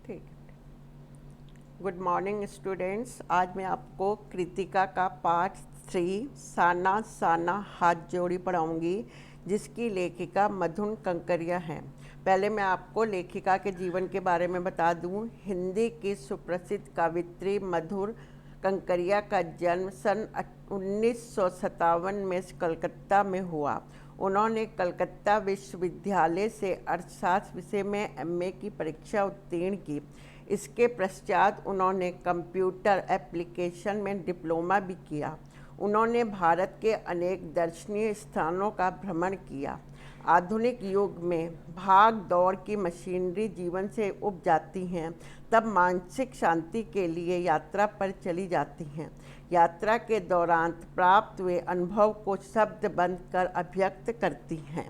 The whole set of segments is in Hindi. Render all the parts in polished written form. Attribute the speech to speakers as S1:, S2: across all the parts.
S1: ठीक है। Good morning students. आज मैं आपको कृतिका का पार्ट 3 साना साना हाथ जोड़ी पढ़ाऊंगी, जिसकी लेखिका मधुर कंकरिया हैं। पहले मैं आपको लेखिका के जीवन के बारे में बता दूं। हिंदी की सुप्रसिद्ध कवित्री मधुर कंकरिया का जन्म सन 1957 में कलकत्ता में हुआ। उन्होंने कलकत्ता विश्वविद्यालय से अर्थशास्त्र विषय में एमए की परीक्षा उत्तीर्ण की। इसके पश्चात उन्होंने कंप्यूटर एप्लीकेशन में डिप्लोमा भी किया। उन्होंने भारत के अनेक दर्शनीय स्थानों का भ्रमण किया। आधुनिक युग में भाग दौड़ की मशीनरी जीवन से उब जाती हैं, तब मानसिक शांति के लिए यात्रा पर चली जाती हैं। यात्रा के दौरान प्राप्त हुए अनुभव को शब्दबंद कर अभिव्यक्त करती हैं।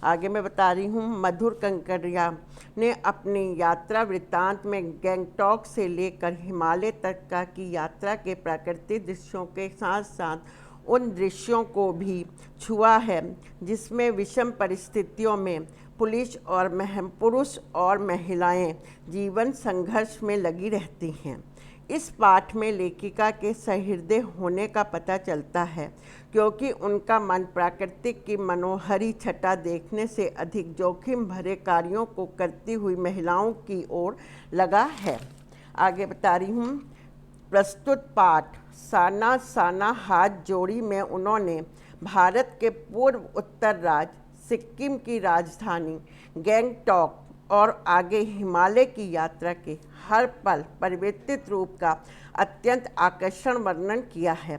S1: आगे मैं बता रही हूँ। मधुर कंकरिया ने अपनी यात्रा वृत्तांत में गैंगटॉक से लेकर हिमालय तक का की यात्रा के प्राकृतिक दृश्यों के साथ साथ उन दृश्यों को भी छुआ है जिसमें विषम परिस्थितियों में पुरुष और महिलाएं जीवन संघर्ष में लगी रहती हैं। इस पाठ में लेखिका के सहृदय होने का पता चलता है, क्योंकि उनका मन प्राकृतिक की मनोहरी छटा देखने से अधिक जोखिम भरे कार्यों को करती हुई महिलाओं की ओर लगा है। आगे बता रही हूँ। प्रस्तुत पाठ साना साना हाथ जोड़ी में उन्होंने भारत के पूर्व उत्तर राज्य सिक्किम की राजधानी गैंगटॉक और आगे हिमालय की यात्रा के हर पल परिवर्तित रूप का अत्यंत आकर्षण वर्णन किया है।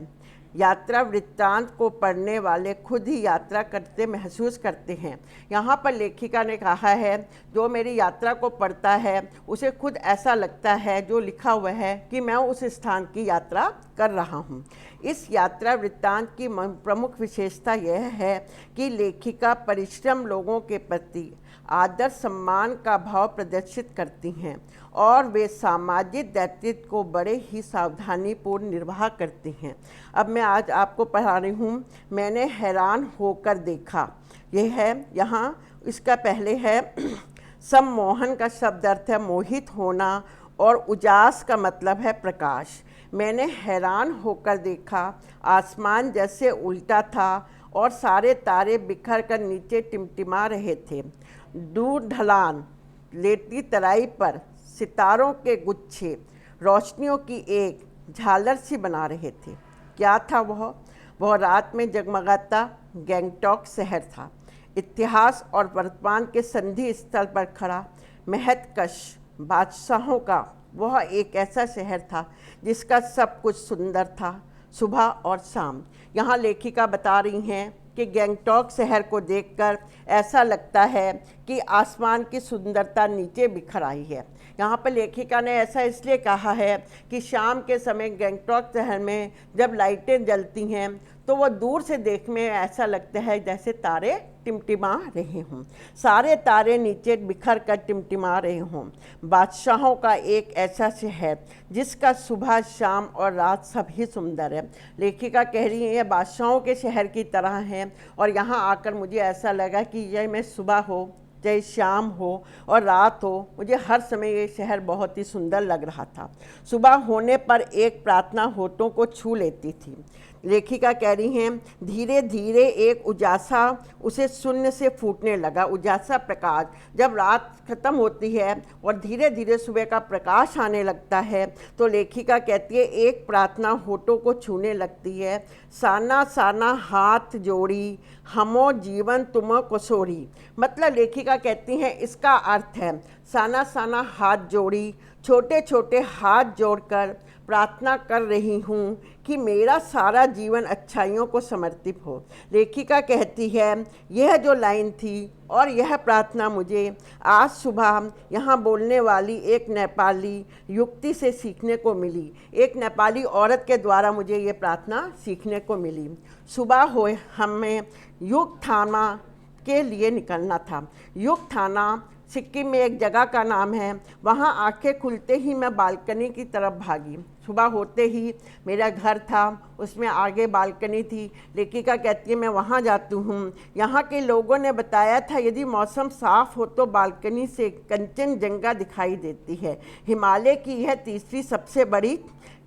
S1: यात्रा वृत्तांत को पढ़ने वाले खुद ही यात्रा करते महसूस करते हैं। यहाँ पर लेखिका ने कहा है, जो मेरी यात्रा को पढ़ता है उसे खुद ऐसा लगता है जो लिखा हुआ है कि मैं उस स्थान की यात्रा कर रहा हूँ। इस यात्रा वृत्तांत की प्रमुख विशेषता यह है कि लेखिका परिश्रम लोगों के प्रति आदर सम्मान का भाव प्रदर्शित करती हैं और वे सामाजिक दायित्व को बड़े ही सावधानीपूर्ण निर्वाह करती हैं। अब मैं आज आपको पढ़ा रही हूँ। मैंने हैरान होकर देखा। यह है यहाँ, इसका पहले है सम्मोहन का शब्द अर्थ है मोहित होना और उजास का मतलब है प्रकाश। मैंने हैरान होकर देखा, आसमान जैसे उल्टा था और सारे तारे बिखर कर नीचे टिमटिमा रहे थे। दूर ढलान लेटी तराई पर सितारों के गुच्छे रोशनियों की एक झालर सी बना रहे थे। क्या था वह रात में जगमगाता गैंगटॉक शहर था। इतिहास और वर्तमान के संधि स्थल पर खड़ा महत्कश बादशाहों का वह एक ऐसा शहर था जिसका सब कुछ सुंदर था, सुबह और शाम। यहाँ लेखिका बता रही हैं कि गैंगटॉक शहर को देखकर ऐसा लगता है कि आसमान की सुंदरता नीचे बिखर आई है। यहाँ पर लेखिका ने ऐसा इसलिए कहा है कि शाम के समय गैंगटॉक शहर में जब लाइटें जलती हैं तो वह दूर से देखने में ऐसा लगता है जैसे तारे टिमटिमा रहे हों, सारे तारे नीचे बिखर कर टिमटिमा रहे हों। बादशाहों का एक ऐसा शहर जिसका सुबह शाम और रात सभी सुंदर है। लेखिका कह रही है, यह बादशाहों के शहर की तरह है और यहाँ आकर मुझे ऐसा लगा कि यह मैं सुबह हो चाहे शाम हो और रात हो, मुझे हर समय ये शहर बहुत ही सुंदर लग रहा था। सुबह होने पर एक प्रार्थना होठों को छू लेती थी। लेखिका कह रही हैं, धीरे धीरे एक उजासा उसे शून्य से फूटने लगा। उजासा प्रकाश, जब रात खत्म होती है और धीरे धीरे सुबह का प्रकाश आने लगता है तो लेखिका कहती है एक प्रार्थना होठों को छूने लगती है। साना साना हाथ जोड़ी हमो जीवन तुम कोसोरी। मतलब लेखिका कहती हैं इसका अर्थ है साना साना हाथ जोड़ी, छोटे छोटे हाथ जोड़कर प्रार्थना कर रही हूँ कि मेरा सारा जीवन अच्छाइयों को समर्पित हो। लेखिका कहती है यह जो लाइन थी और यह प्रार्थना मुझे आज सुबह यहाँ बोलने वाली एक नेपाली युक्ति से सीखने को मिली। एक नेपाली औरत के द्वारा मुझे ये प्रार्थना सीखने को मिली। सुबह हो हमें युगथाना के लिए निकलना था। युगथाना सिक्किम में एक जगह का नाम है। वहाँ आंखें खुलते ही मैं बालकनी की तरफ भागी। सुबह होते ही मेरा घर था, उसमें आगे बालकनी थी। लेखिका कहती है मैं वहाँ जाती हूँ। यहाँ के लोगों ने बताया था यदि मौसम साफ हो तो बालकनी से कंचनजंगा दिखाई देती है। हिमालय की यह तीसरी सबसे बड़ी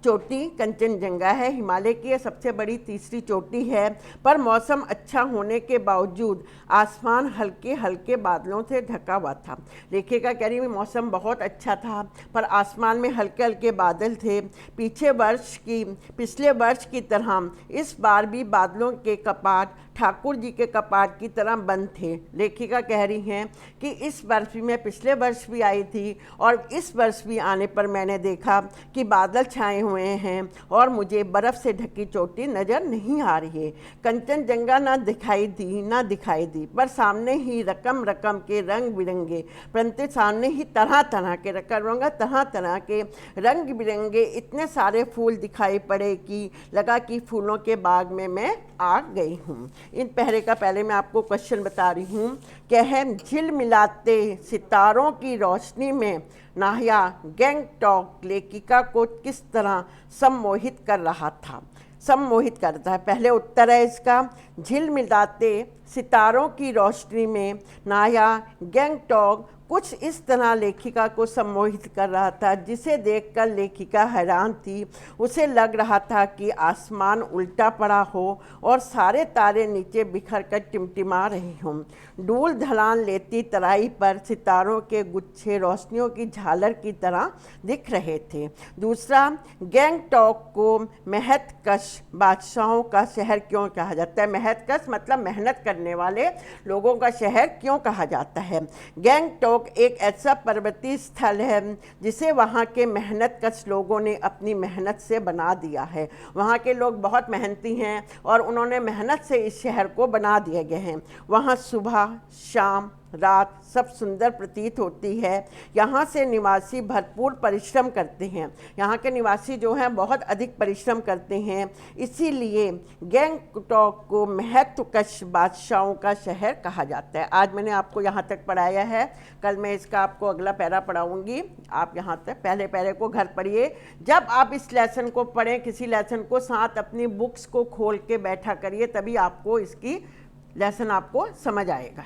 S1: चोटी कंचनजंगा है। हिमालय की यह सबसे बड़ी तीसरी चोटी है। पर मौसम अच्छा होने के बावजूद आसमान हल्के हल्के बादलों से ढका हुआ था। लेखिका कह रही मौसम बहुत अच्छा था पर आसमान में हल्के हल्के बादल थे। पिछले वर्ष की तरह इस बार भी बादलों के कपाट ठाकुर जी के कपाट की तरह बंद थे। लेखिका कह रही हैं कि इस वर्ष भी मैं पिछले वर्ष भी आई थी और इस वर्ष भी आने पर मैंने देखा कि बादल छाए हुए हैं और मुझे बर्फ़ से ढकी चोटी नज़र नहीं आ रही है। कंचनजंगा ना दिखाई दी पर सामने ही रकम रकम के रंग बिरंगे, परंतु सामने ही तरह तरह के रंग बिरंगे इतने सारे फूल दिखाई पड़े कि लगा कि फूलों के बाग में मैं आ गई हूँ। इन पहले का पहले मैं आपको क्वेश्चन बता रही हूँ कि हम झिलमिलाते सितारों की रोशनी में नाहया गैंगटॉक लेखिका को किस तरह सम्मोहित कर रहा था। सम्मोहित करता है, पहले उत्तर है इसका, झिलमिलाते सितारों की रोशनी में नाहया गैंगटॉक कुछ इस तरह लेखिका को सम्मोहित कर रहा था जिसे देखकर लेखिका हैरान थी। उसे लग रहा था कि आसमान उल्टा पड़ा हो और सारे तारे नीचे बिखर कर टिमटिमा रहे हों। डूल ढलान लेती तराई पर सितारों के गुच्छे रोशनियों की झालर की तरह दिख रहे थे। दूसरा, गैंगटॉक को मेहनतकश बादशाहों का शहर क्यों कहा जाता है। मेहनतकश मतलब मेहनत करने वाले लोगों का शहर क्यों कहा जाता है। गैंगटॉक एक ऐसा पर्वतीय स्थल है जिसे वहाँ के मेहनतकश लोगों ने अपनी मेहनत से बना दिया है। वहाँ के लोग बहुत मेहनती हैं और उन्होंने मेहनत से इस शहर को बना दिए गए हैं। वहाँ सुबह शाम रात सब सुंदर प्रतीत होती है। यहाँ से निवासी भरपूर परिश्रम करते हैं। यहाँ के निवासी जो हैं बहुत अधिक परिश्रम करते हैं, इसीलिए गैंगटॉक को महत्वकश बादशाहों का शहर कहा जाता है। आज मैंने आपको यहाँ तक पढ़ाया है, कल मैं इसका आपको अगला पैरा पढ़ाऊँगी। आप यहाँ तक पहले पैरे को घर पढ़िए। जब आप इस लेसन को पढ़ें, किसी लेसन को साथ अपनी बुक्स को खोल के बैठा करिए, तभी आपको इसकी लेसन आपको समझ आएगा।